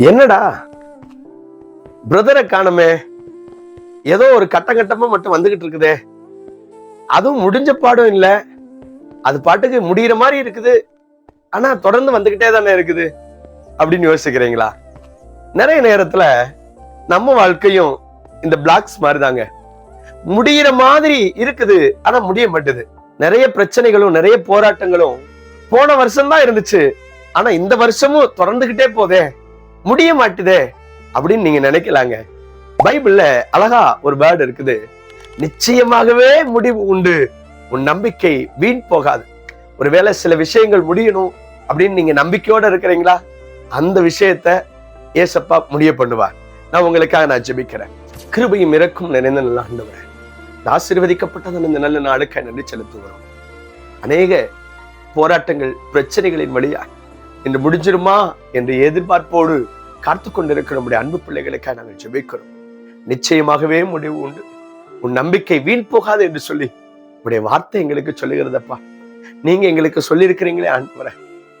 என்னடா பிரதரை காணுமே, ஏதோ ஒரு கட்டமா மட்டும் வந்துகிட்டு இருக்குதே, அதுவும் முடிஞ்ச பாடம் இல்ல, அது பாட்டுக்கு முடிகிற மாதிரி இருக்குது, ஆனா தொடர்ந்து வந்துகிட்டே தானே இருக்குது அப்படின்னு யோசிக்கிறீங்களா? நிறைய நேரத்துல நம்ம வாழ்க்கையும் இந்த பிளாக்ஸ் மாதிரிதாங்க. முடிகிற மாதிரி இருக்குது, ஆனா முடிய மாட்டுது. நிறைய பிரச்சனைகளும் நிறைய போராட்டங்களும் போன வருஷம் தான் இருந்துச்சு, ஆனா இந்த வருஷமும் தொடர்ந்துகிட்டே போதே, முடிய மாட்டுதே அப்படின்னு நீங்க நினைக்கலாங்க. பைபிள்ல அழகா ஒரு வேர்டு இருக்குது, நிச்சயமாகவே முடிவு உண்டு, உன் நம்பிக்கை வீண் போகாது. ஒருவேளை சில விஷயங்கள் முடியணும் அப்படின்னு நீங்க நம்பிக்கையோட இருக்கிறீங்களா? அந்த விஷயத்த ஏசப்பா முடிய பண்ணுவார். நான் உங்களுக்காக ஜெபிக்கிறேன். கிருபையும் இரக்கும் நிறைந்த நல்ல ஆண்டவரே, ஆசீர்வதிக்கப்பட்டதன் இந்த நல்ல நாளுக்கு நன்றி செலுத்துகிறோம். அநேக போராட்டங்கள் பிரச்சனைகளின் வழியா இன்று முடிஞ்சிருமா என்று எதிர்பார்ப்போடு காத்து கொண்டிருக்கிற நம்முடைய அன்பு பிள்ளைகளுக்காக நாங்கள் ஜெபிக்கிறோம். நிச்சயமாகவே முடிவு உண்டு, உன் நம்பிக்கை வீண் போகாது என்று சொல்லி உடைய வார்த்தை எங்களுக்கு சொல்லுகிறதப்பா. நீங்க எங்களுக்கு சொல்லியிருக்கிறீங்களே ஆண்டவரே,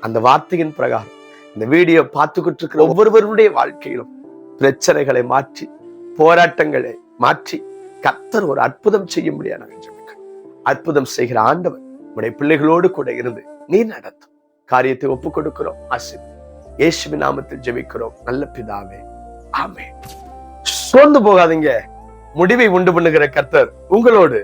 அந்த வார்த்தையின் பிரகாரம் இந்த வீடியோ பார்த்துக்கிட்டு இருக்கிற ஒவ்வொருவருடைய வாழ்க்கையிலும் பிரச்சனைகளை மாற்றி போராட்டங்களை மாற்றி கர்த்தர் ஒரு அற்புதம் செய்ய முடியாது. நாங்கள் ஜெபிக்கிறோம். அற்புதம் செய்கிற ஆண்டவர் உடைய பிள்ளைகளோடு கூட இருந்து நீ நடத்தும் காரியத்தை ஒப்புக் கொடுக்கிறோம். ஆசீர்வதி. இயேசுவின் நாமத்தில் ஜெபிக்கிறோம் நல்ல பிதாவே, ஆமென். சோர்ந்து போகாதீங்க, முடிவை உண்டு பண்ணுகிற கர்த்தர் உங்களோடு